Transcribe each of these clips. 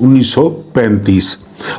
1935।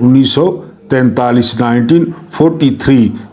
1943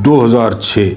2006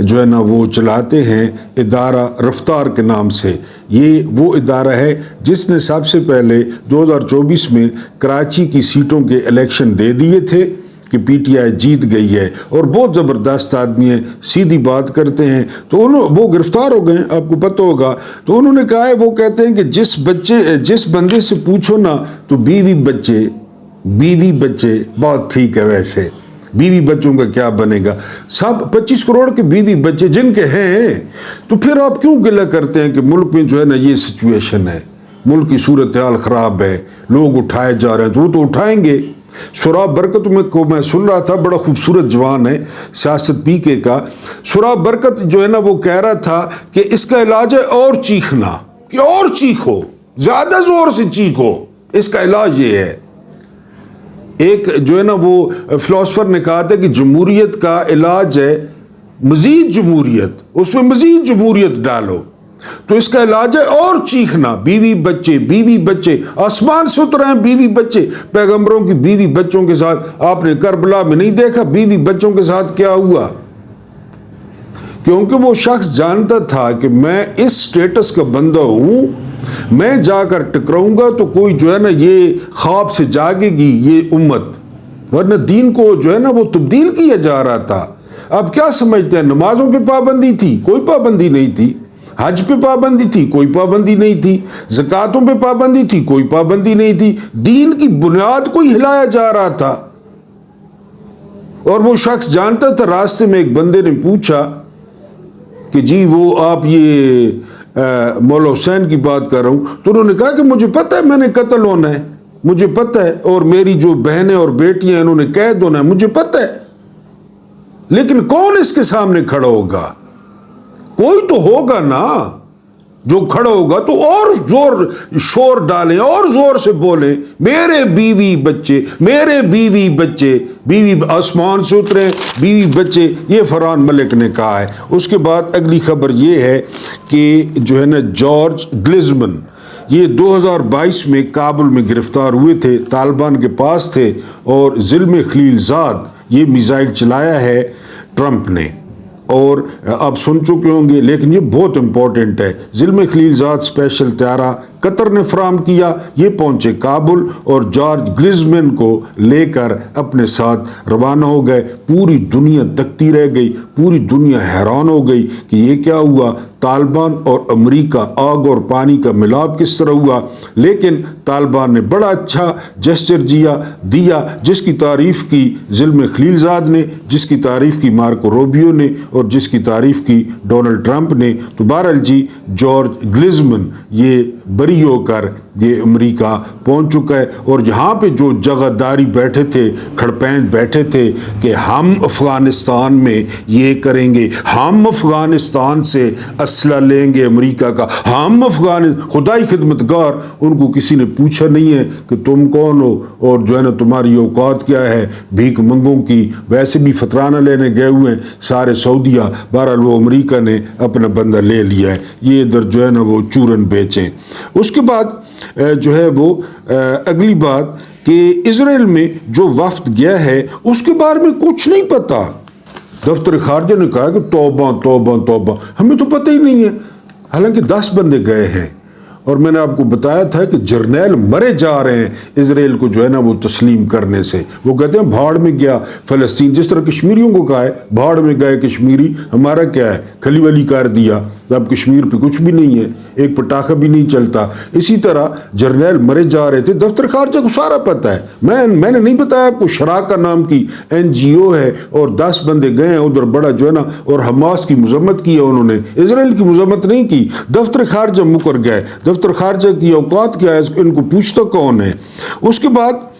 جو ہے نا وہ چلاتے ہیں ادارہ رفتار کے نام سے. یہ وہ ادارہ ہے جس نے سب سے پہلے 2024 میں کراچی کی سیٹوں کے الیکشن دے دیے تھے کہ پی ٹی آئی جیت گئی ہے اور بہت زبردست آدمی ہیں, سیدھی بات کرتے ہیں. تو وہ گرفتار ہو گئے ہیں, آپ کو پتہ ہوگا. تو انہوں نے کہا ہے, وہ کہتے ہیں کہ جس بندے سے پوچھو نا تو بیوی بچے بہت ٹھیک ہے, ویسے بیوی بچوں کا کیا بنے گا, سب 25 کروڑ کے بیوی بچے جن کے ہیں. تو پھر آپ کیوں گلہ کرتے ہیں کہ ملک میں جو ہے نا یہ سچویشن ہے, ملک کی صورتحال خراب ہے, لوگ اٹھائے جا رہے ہیں, تو وہ تو اٹھائیں گے. سراب برکت کو میں سن رہا تھا, بڑا خوبصورت جوان ہے, سیاست پی کے کا. سراب برکت جو ہے نا وہ کہہ رہا تھا کہ اس کا علاج ہے اور چیخنا, کہ اور چیخو, زیادہ زور سے چیخو, اس کا علاج یہ ہے. ایک جو ہے نا وہ فلاسفر نے کہا تھا کہ جمہوریت کا علاج ہے مزید جمہوریت, اس میں مزید جمہوریت ڈالو. تو اس کا علاج ہے اور چیخنا, بیوی بچے آسمان سے اتر ہیں, بیوی بچے. پیغمبروں کی بیوی بچوں کے ساتھ آپ نے کربلا میں نہیں دیکھا بیوی بچوں کے ساتھ کیا ہوا؟ کیونکہ وہ شخص جانتا تھا کہ میں اس سٹیٹس کا بندہ ہوں, میں جا کر ٹکراؤں گا تو کوئی جو ہے نا یہ خواب سے جاگے گی یہ امت, ورنہ دین کو جو ہے نا وہ تبدیل کیا جا رہا تھا. اب کیا سمجھتے ہیں, نمازوں پہ پابندی تھی, کوئی پابندی نہیں تھی. حج پہ پابندی تھی, کوئی پابندی نہیں تھی. زکاتوں پہ پابندی تھی, کوئی پابندی نہیں تھی. دین کی بنیاد کو ہی ہلایا جا رہا تھا. اور وہ شخص جانتا تھا. راستے میں ایک بندے نے پوچھا کہ جی وہ آپ یہ مولا حسین کی بات کر رہا ہوں, تو انہوں نے کہا کہ مجھے پتہ ہے میں نے قتل ہونا ہے, مجھے پتہ ہے, اور میری جو بہنیں اور بیٹیاں انہوں نے قید ہونا ہے, مجھے پتہ ہے. لیکن کون اس کے سامنے کھڑا ہوگا؟ کوئی تو ہوگا نا جو کھڑا ہوگا, تو اور زور شور ڈالیں, اور زور سے بولیں, میرے بیوی بچے, بیوی آسمان سے اترے, بیوی بچے. یہ فرحان ملک نے کہا ہے. اس کے بعد اگلی خبر یہ ہے کہ جو ہے نا جارج گلیزمن, یہ 2022 میں کابل میں گرفتار ہوئے تھے, طالبان کے پاس تھے, اور ظلم خلیل زاد یہ میزائل چلایا ہے ٹرمپ نے, اور آپ سن چکے ہوں گے, لیکن یہ بہت امپورٹنٹ ہے. ظلم خلیل زاد اسپیشل طیارہ قطر نے فراہم کیا, یہ پہنچے کابل اور جارج گلیزمن کو لے کر اپنے ساتھ روانہ ہو گئے. پوری دنیا تکتی رہ گئی, پوری دنیا حیران ہو گئی کہ یہ کیا ہوا, طالبان اور امریکہ آگ اور پانی کا ملاپ کس طرح ہوا. لیکن طالبان نے بڑا اچھا جسچر دیا, جس کی تعریف کی ظلم خلیل زاد نے, جس کی تعریف کی مارکو روبیو نے, اور جس کی تعریف کی ڈونلڈ ٹرمپ نے. تو بہرحال جی جارج گلیزمن یہ بری ہو کر یہ امریکہ پہنچ چکا ہے. اور یہاں پہ جو جگہ داری بیٹھے تھے, کھڑپین بیٹھے تھے کہ ہم افغانستان میں یہ کریں گے, ہم افغانستان سے اسلحہ لیں گے امریکہ کا, ہم خدائی خدمتگار, ان کو کسی نے پوچھا نہیں ہے کہ تم کون ہو اور جو ہے نا تمہاری اوقات کیا ہے, بھیک منگوں کی. ویسے بھی فطرانہ لینے گئے ہوئے ہیں سارے سعودیہ. بہرحال وہ امریکہ نے اپنا بندہ لے لیا ہے, یہ ادھر جو ہے نا وہ چورن بیچیں. اس کے بعد جو ہے وہ اگلی بات کہ اسرائیل میں جو وفد گیا ہے اس کے بارے میں کچھ نہیں پتا. دفتر خارجہ نے کہا کہ توبہ ہمیں تو پتہ ہی نہیں ہے. حالانکہ 10 بندے گئے ہیں, اور میں نے آپ کو بتایا تھا کہ جرنیل مرے جا رہے ہیں اسرائیل کو جو ہے نا وہ تسلیم کرنے سے. وہ کہتے ہیں بھاڑ میں گیا فلسطین, جس طرح کشمیریوں کو کہا ہے بھاڑ میں گئے کشمیری, ہمارا کیا ہے کھلی ولی کر دیا, اب کشمیر پہ کچھ بھی نہیں ہے, ایک پٹاخہ بھی نہیں چلتا. اسی طرح جرنیل مرے جا رہے تھے. دفتر خارجہ کو سارا پتہ ہے, میں نے نہیں بتایا آپ کو. شراکا نام کی NGO ہے اور 10 بندے گئے ہیں ادھر, بڑا جو ہے نا, اور حماس کی مذمت کی ہے انہوں نے, اسرائیل کی مذمت نہیں کی. دفتر خارجہ مکر گئے. دفتر خارجہ کی اوقات کیا ہے, ان کو پوچھتا کون ہے. اس کے بعد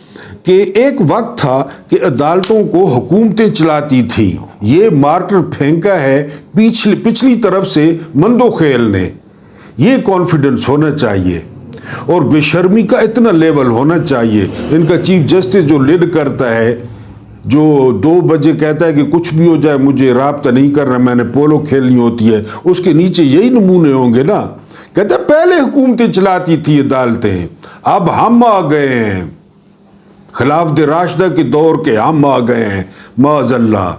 کہ ایک وقت تھا کہ عدالتوں کو حکومتیں چلاتی تھی. یہ مارٹر پھینکا ہے پچھلی طرف سے مندو خیل نے. یہ کانفیڈنس ہونا چاہیے اور بے شرمی کا اتنا لیول ہونا چاہیے. ان کا چیف جسٹس جو لیڈ کرتا ہے, جو 2 بجے کہتا ہے کہ کچھ بھی ہو جائے مجھے رابطہ نہیں کرنا, میں نے پولو کھیلنی ہوتی ہے, اس کے نیچے یہی نمونے ہوں گے نا. کہتا ہے پہلے حکومتیں چلاتی تھی عدالتیں, اب ہم آ گئے ہیں, خلافت راشدہ کے دور کے ہم آ گئے ہیں. معاذ اللہ.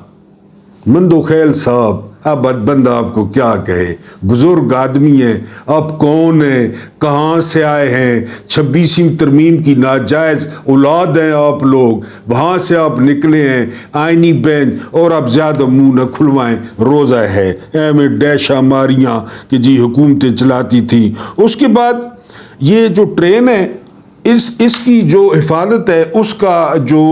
مندو خیل صاحب اب بندہ آپ کو کیا کہے، بزرگ آدمی ہیں، آپ کون ہیں، کہاں سے آئے ہیں، 26ویں ترمیم کی ناجائز اولاد ہیں آپ لوگ، وہاں سے آپ نکلے ہیں آئینی بینچ، اور آپ زیادہ منہ نہ کھلوائیں، روزہ ہے میں ڈیشہ ماریاں کہ جی حکومتیں چلاتی تھیں۔ اس کے بعد یہ جو ٹرین ہے اس کی جو حفاظت ہے اس کا جو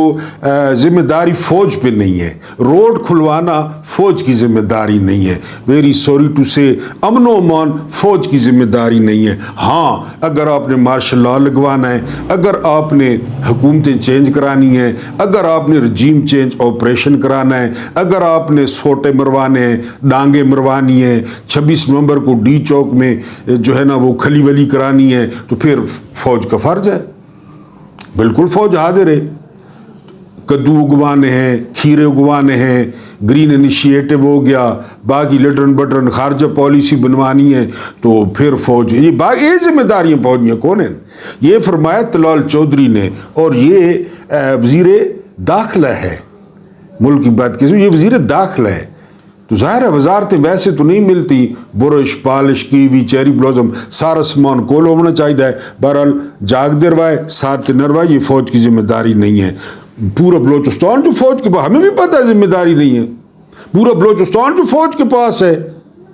ذمہ داری فوج پہ نہیں ہے، روڈ کھلوانا فوج کی ذمہ داری نہیں ہے، ویری سوری ٹو سے، امن و امان فوج کی ذمہ داری نہیں ہے۔ ہاں اگر آپ نے مارشل لا لگوانا ہے، اگر آپ نے حکومتیں چینج کرانی ہیں، اگر آپ نے رجیم چینج آپریشن کرانا ہے، اگر آپ نے سوٹے مروانے ہیں، ڈانگیں مروانی ہیں، 26 نومبر کو ڈی چوک میں جو ہے نا وہ کھلی ولی کرانی ہے، تو پھر فوج کا فرض ہے، بالکل فوج حاضر ہے۔ کدو اگوانے ہیں، کھیرے اگوانے ہیں، گرین انیشیٹو ہو گیا، باقی لٹرن بٹرن خارجہ پالیسی بنوانی ہے، تو پھر فوج، یہ ذمہ داریاں فوجیاں کون ہیں؟ یہ فرمایا طلال چودھری نے، اور یہ وزیر داخلہ ہے، ملک کی بات کی یہ وزیر داخلہ ہے، تو ظاہر ہے وزارتیں ویسے تو نہیں ملتی، brush polish kiwi cherry blossom سارا سامان کول ہونا چاہیے ہے، بہرحال جاگ دروائے ساتھ نروائے، یہ فوج کی ذمہ داری نہیں ہے۔ پورا بلوچستان جو فوج کے پاس، ہمیں بھی پتہ ہے ذمہ داری نہیں ہے، پورا بلوچستان جو فوج کے پاس ہے،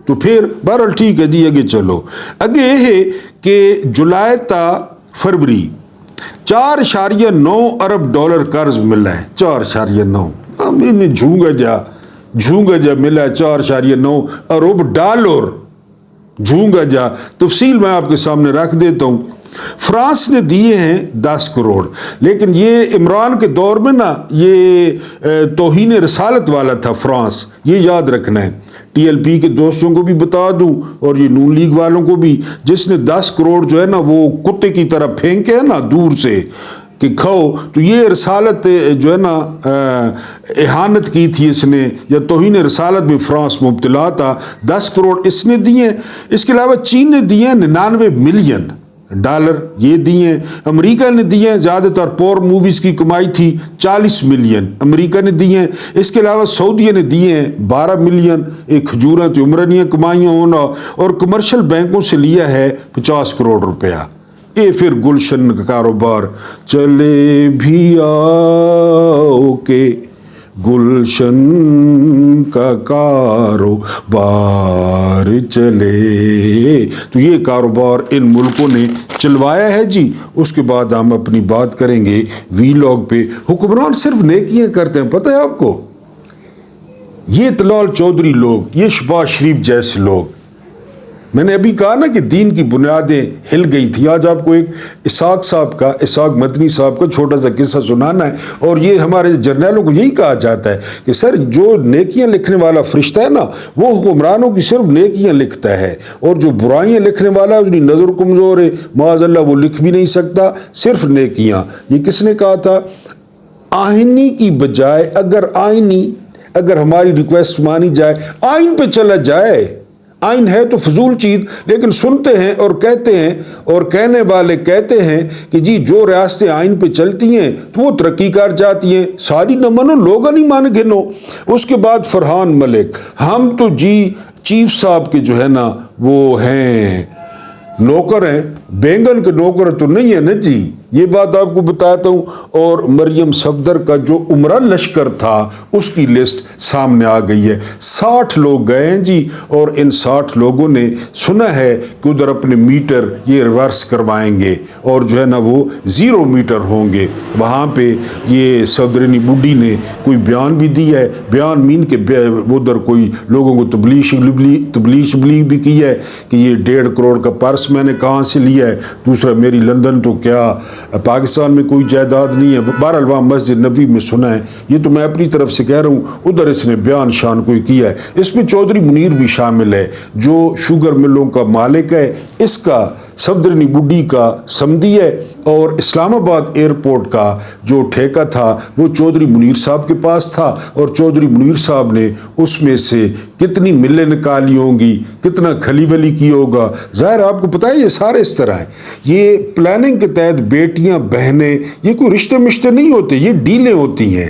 تو پھر بہرحال ٹھیک ہے جی اگے چلو۔ اگے یہ ہے کہ جولائی تا فروری 4.9 ارب ڈالر قرض ملا ہے، 4.9 جھونگا جا ملا ہے، 4.9 ارب ڈالر جھونگا جا۔ تفصیل میں آپ کے سامنے رکھ دیتا ہوں۔ فرانس نے دیے ہیں 10 کروڑ، لیکن یہ عمران کے دور میں نا یہ توہین رسالت والا تھا فرانس، یہ یاد رکھنا ہے۔ ٹی ایل پی کے دوستوں کو بھی بتا دوں اور یہ نون لیگ والوں کو بھی، جس نے 10 کروڑ جو ہے نا وہ کتے کی طرح پھینکے ہیں نا دور سے کہ کھاؤ، تو یہ رسالت جو ہے نا اہانت کی تھی اس نے، یا توہین رسالت میں فرانس مبتلا تھا۔ 10 کروڑ اس نے دیے، اس کے علاوہ چین نے دیے 99 ملین ڈالر، یہ دیے، امریکہ نے دیے، زیادہ تر پور موویز کی کمائی تھی 40 ملین امریکہ نے دیے، اس کے علاوہ سعودیہ نے دیے 12 ملین، ایک کھجوراں تو عمرانیاں کمائیاں ہونا، اور کمرشل بینکوں سے لیا ہے 50 کروڑ روپیہ۔ یہ پھر گلشن کا کاروبار چلے بھی آؤ کہ گلشن کا کاروبار چلے، تو یہ کاروبار ان ملکوں نے چلوایا ہے جی۔ اس کے بعد ہم اپنی بات کریں گے وی لاگ پہ۔ حکمران صرف نیکیاں کرتے ہیں، پتہ ہے آپ کو؟ یہ طلال چودھری لوگ، یہ شہباز شریف جیسے لوگ، میں نے ابھی کہا نا کہ دین کی بنیادیں ہل گئی تھی۔ آج آپ کو ایک اسحاق مدنی صاحب کا چھوٹا سا قصہ سنانا ہے، اور یہ ہمارے جرنیلوں کو یہی کہا جاتا ہے کہ سر جو نیکیاں لکھنے والا فرشتہ ہے نا وہ حکمرانوں کی صرف نیکیاں لکھتا ہے، اور جو برائیاں لکھنے والا اس کی نظر کمزور ہے، معاذ اللہ وہ لکھ بھی نہیں سکتا، صرف نیکیاں۔ یہ کس نے کہا تھا؟ آئینی کی بجائے اگر ہماری ریکویسٹ مانی جائے، آئین پہ چلا جائے۔ آئین ہے تو فضول چیز، لیکن سنتے ہیں اور کہتے ہیں، اور کہنے والے کہتے ہیں کہ جی جو ریاستیں آئین پہ چلتی ہیں تو وہ ترقی کر جاتی ہیں، ساری نہ منو، لوگ نہیں مان گنو۔ اس کے بعد فرحان ملک، ہم تو جی چیف صاحب کے جو ہے نا وہ ہیں نوکر ہیں، بینگن کے نوکر تو نہیں ہے نا جی، یہ بات آپ کو بتاتا ہوں۔ اور مریم صفدر کا جو عمرہ لشکر تھا اس کی لسٹ سامنے آ گئی ہے، 60 لوگ گئے ہیں جی، اور ان 60 لوگوں نے سنا ہے کہ ادھر اپنے میٹر یہ ریورس کروائیں گے، اور جو ہے نا وہ 0 میٹر ہوں گے وہاں پہ۔ یہ صدرنی بڈی نے کوئی بیان بھی دی ہے، بیان مین کے ادھر کوئی لوگوں کو تبلیغ بھی کی ہے کہ یہ 1.5 کروڑ کا پرس میں نے کہاں سے لیا ہے، دوسرا میری لندن تو کیا پاکستان میں کوئی جائیداد نہیں ہے، بہرحال وہاں مسجد نبی میں سنا ہے، یہ تو میں اپنی طرف سے کہہ رہا ہوں، ادھر اس نے بیان شان کوئی کیا ہے۔ اس میں چودھری منیر بھی شامل ہے جو شوگر ملوں کا مالک ہے، اس کا صفدرنی بڈی کا سمدی ہے، اور اسلام آباد ایئرپورٹ کا جو ٹھیکہ تھا وہ چودھری منیر صاحب کے پاس تھا، اور چودھری منیر صاحب نے اس میں سے کتنی ملیں نکالی ہوں گی، کتنا کھلی ولی کی ہوگا۔ ظاہر آپ کو پتہ ہے یہ سارے اس طرح ہیں، یہ پلاننگ کے تحت بیٹیاں بہنیں، یہ کوئی رشتے مشتے نہیں ہوتے، یہ ڈیلیں ہوتی ہیں،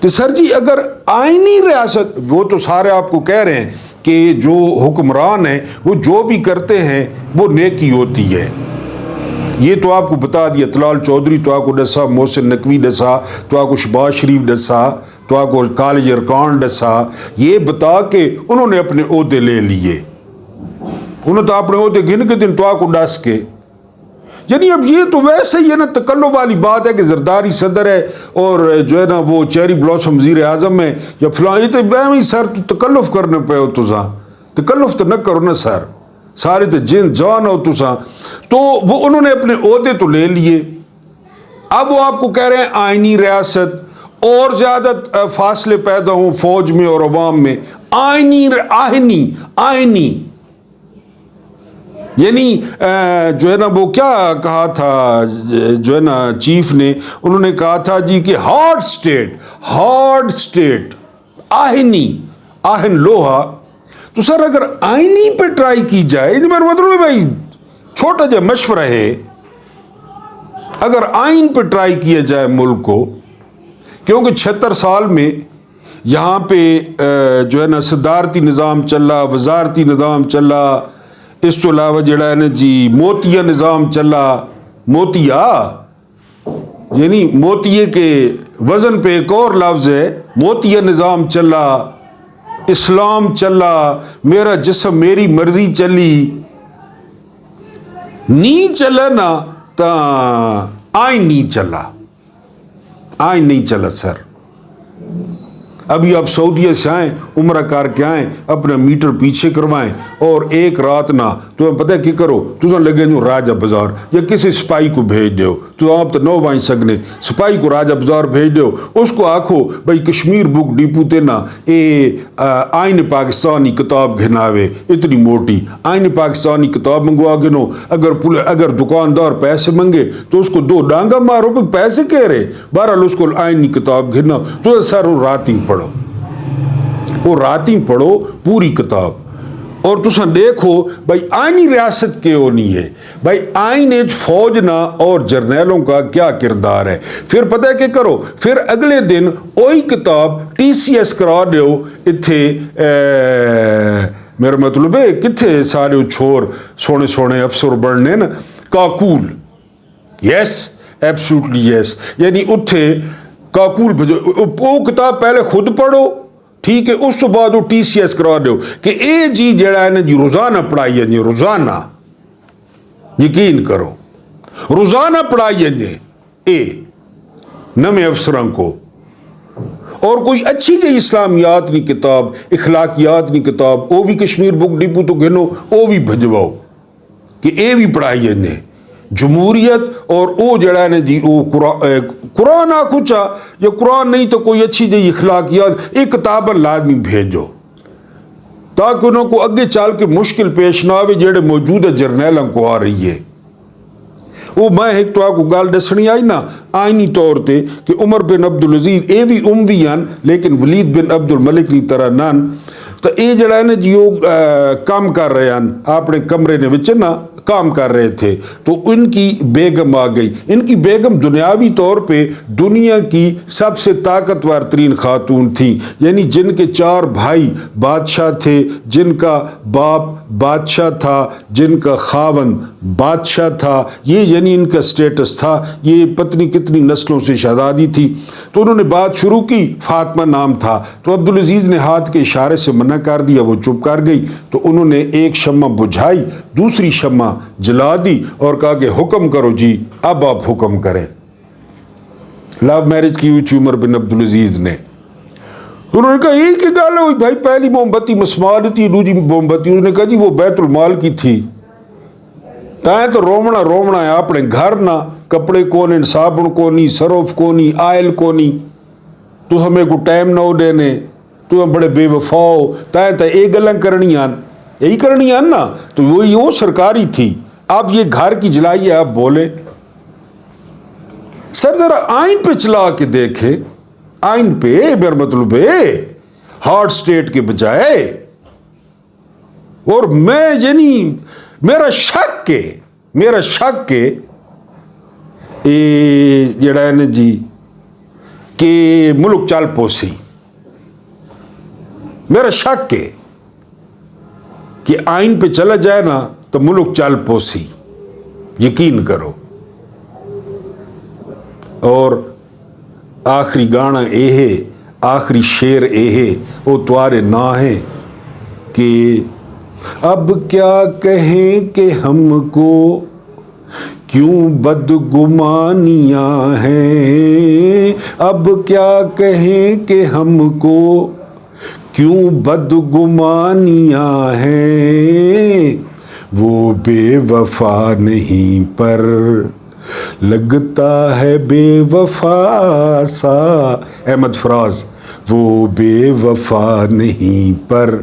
تو سر جی اگر آئینی ریاست، وہ تو سارے آپ کو کہہ رہے ہیں کہ جو حکمران ہیں وہ جو بھی کرتے ہیں وہ نیکی ہوتی ہے. یہ تو آپ کو بتا دیا، طلال چودھری تو آپ کو ڈسا، محسن نقوی ڈسا، تو آپ کو شہباز شریف ڈسا، تو آپ کو کالج ارکان ڈسا، یہ بتا کے انہوں نے اپنے عہدے لے لیے. انہوں نے تو اپنے عہدے گن کے دن تو آپ کو ڈس کے. یعنی اب یہ تو ویسے ہی ہے نا، تکلف والی بات ہے کہ زرداری صدر ہے اور جو ہے نا وہ چیری بلاسم وزیر اعظم ہے یا فلاں، یہ تو وہی سر تو تکلف کرنے پہ ہو تو تکلف تو نہ کرو نا سر، سارے تو جن جان ہو تو وہ انہوں نے اپنے عہدے تو لے لیے. اب وہ آپ کو کہہ رہے ہیں آئینی ریاست، اور زیادہ فاصلے پیدا ہوں فوج میں اور عوام میں. آئینی یعنی جو ہے نا وہ کیا کہا تھا جو ہے نا چیف نے، انہوں نے کہا تھا جی کہ ہارڈ سٹیٹ آہن لوہا. تو سر اگر آئینی پہ ٹرائی کی جائے، میرا مطلب ہے بھائی چھوٹا جا مشورہ ہے، اگر آئین پہ ٹرائی کیا جائے ملک کو، کیونکہ 76 سال میں یہاں پہ جو ہے نا صدارتی نظام چلا، وزارتی نظام چلا، اس تو علاوہ جڑا ہے نا جی موتیا نظام چلا. موتیا یعنی موتیے کے وزن پہ ایک اور لفظ ہے، موتیا نظام چلا، اسلام چلا، میرا جسم میری مرضی چلی. نہیں چلا نا تو آئین نہیں چلا سر. ابھی آپ سعودیہ سے آئیں، عمرہ کر کے آئیں، اپنا میٹر پیچھے کروائیں اور ایک رات نہ تمہیں پتہ کی کرو، تمہیں لگے جو راجہ بازار یا کسی سپاہی کو بھیج دیو، تو آپ تو نو وائیں سکنے، سپاہی کو راجہ بازار بھیج دیو، اس کو آکھو بھائی کشمیر بک ڈیپو تے نا آئین پاکستانی کتاب گھناوے، اتنی موٹی آئین پاکستانی کتاب منگوا گنو. اگر دکاندار پیسے منگے تو اس کو 2 ڈانگا مارو، پہ پیسے کہہ رہے، بہرحال اس کو آئینی کتاب گھنا. تو سر وہ راتیں پڑھو پوری کتاب، اور تساں دیکھو بھائی آئینی ریاست کے ہونی ہے. بھائی آئین فوج نہ اور جرنیلوں کا کیا کردار ہے. پھر پتہ ہے کہ کرو، پھر اگلے دن وہی کتاب TCS کرا دیو اتھے. میرا مطلب ہے کتھے سارے چھوڑ سونے افسر بڑھنے نا، کاکول. یس ایبسولوٹلی یس. یعنی اتھے کاکول بھیجو، وہ کتاب پہلے خود پڑھو، ٹھیک ہے، اس تو بعد وہ TCS کرا دو کہ اے جی جڑا ہے نا جی روزانہ پڑھائی جی، روزانہ یقین کرو روزانہ پڑھائی جی اے نمے افسران کو. اور کوئی اچھی جی اسلامیات نہیں کتاب، اخلاقیات نہیں کتاب، وہ بھی کشمیر بک ڈیپو تو گھنو، وہ بھی بھجواؤ کہ اے بھی پڑھائی جی. جمہوریت اور او جڑا ہے نا جی او قرآن آکھو چا، یا قرآن نہیں تو کوئی اچھی جی اخلاقیات ایک کتاب لازمی بھیجو، تاکہ انہوں کو اگے چال کے مشکل پیش نہ آوے جڑے موجودہ جرنیلاں کو آ رہی ہے. وہ میں ایک تو آپ کو گال دسنی آئی نا آئینی طور تے کہ عمر بن عبدالعزیز اے بھی امویان لیکن ولید بن عبد الملک نہیں طرح نان. تو اے جڑا ہے نا جی وہ کام کر رہے ہیں اپنے کمرے نے وچ نا کام کر رہے تھے، تو ان کی بیگم آ گئی. ان کی بیگم دنیاوی طور پہ دنیا کی سب سے طاقتور ترین خاتون تھیں، یعنی جن کے 4 بھائی بادشاہ تھے، جن کا باپ بادشاہ تھا، جن کا خاوند بادشاہ تھا. یہ یعنی ان کا سٹیٹس تھا، یہ پتنی کتنی نسلوں سے شہزادی تھی. تو انہوں نے بات شروع کی، فاطمہ نام تھا، تو عبدالعزیز نے ہاتھ کے اشارے سے منع کر دیا، وہ چپ کر گئی. تو انہوں نے ایک شمع بجھائی، دوسری شمع جلا دی اور کہا کہ حکم کرو جی، اب آپ حکم کریں. لو میرج کی ہوئی تھی عمر بن عبدالعزیز نے. انہوں نے کہا یہ کہ گال ہوئی بھائی، پہلی موم بتی مسمار تھی، دوسری موم بتی انہوں نے کہا جی وہ بیت المال کی تھی. تائیں تو رومنا ہے اپنے گھر نہ، کپڑے کو نہیں، صابن کو نہیں، سرف کو نہیں، آئل کو نہیں، تو ہمیں کو ٹائم نہ ہو دینے، تو ہم بڑے بے وفا ہو، تائیں تو ایک گلیں کرنی آن، یہی کرنی آن نا. تو وہ سرکاری تھی. اب یہ گھر کی جلائی ہے، آپ بولے سر ذرا آئین پہ چلا کے دیکھے، آئین پہ میرا مطلب ہے ہارڈ سٹیٹ کے بجائے. اور میں یعنی میرا شک کے جڑا ہے نا جی کہ ملک چال پوسی، میرا شک ہے کہ آئین پہ چلا جائے نا تو ملک چال پوسی، یقین کرو۔ اور آخری گانا اے ہے، آخری شعر اے ہے، وہ توارے نہ ہے کہ اب کیا کہیں کہ ہم کو کیوں بدگمانیاں ہیں، اب کیا کہیں کہ ہم کو کیوں بدگمانیاں ہیں، وہ بے وفا نہیں پر لگتا ہے بے وفا سا، احمد فراز، وہ بے وفا نہیں پر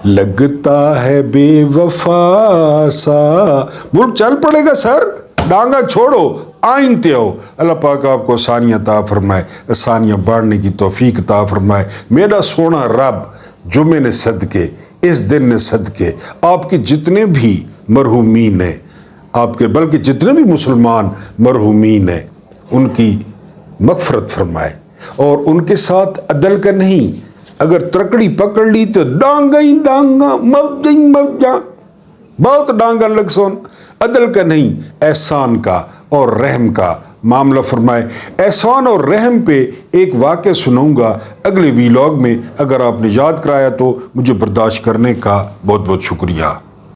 لگتا ہے بے وفا سا۔ ملک چل پڑے گا سر، ڈانگا چھوڑو، آئین تے آؤ۔ اللہ پاک آپ کو آسانیاں عطا فرمائے، آسانیاں بڑھنے کی توفیق عطا فرمائے۔ میرا سونا رب جمعے نے صدقے، اس دن نے صدقے آپ کے جتنے بھی مرحومین ہیں، آپ کے بلکہ جتنے بھی مسلمان مرحومین ہیں، ان کی مغفرت فرمائے، اور ان کے ساتھ عدل کا نہیں، اگر ترکڑی پکڑ لی تو ڈانگا ہی ڈانگا، موجا بہت ڈانگا لگ سون، عدل کا نہیں، احسان کا اور رحم کا معاملہ فرمائے۔ احسان اور رحم پہ ایک واقعہ سناؤں گا اگلے ویلاگ میں، اگر آپ نے یاد کرایا تو مجھے برداشت کرنے کا بہت بہت شکریہ۔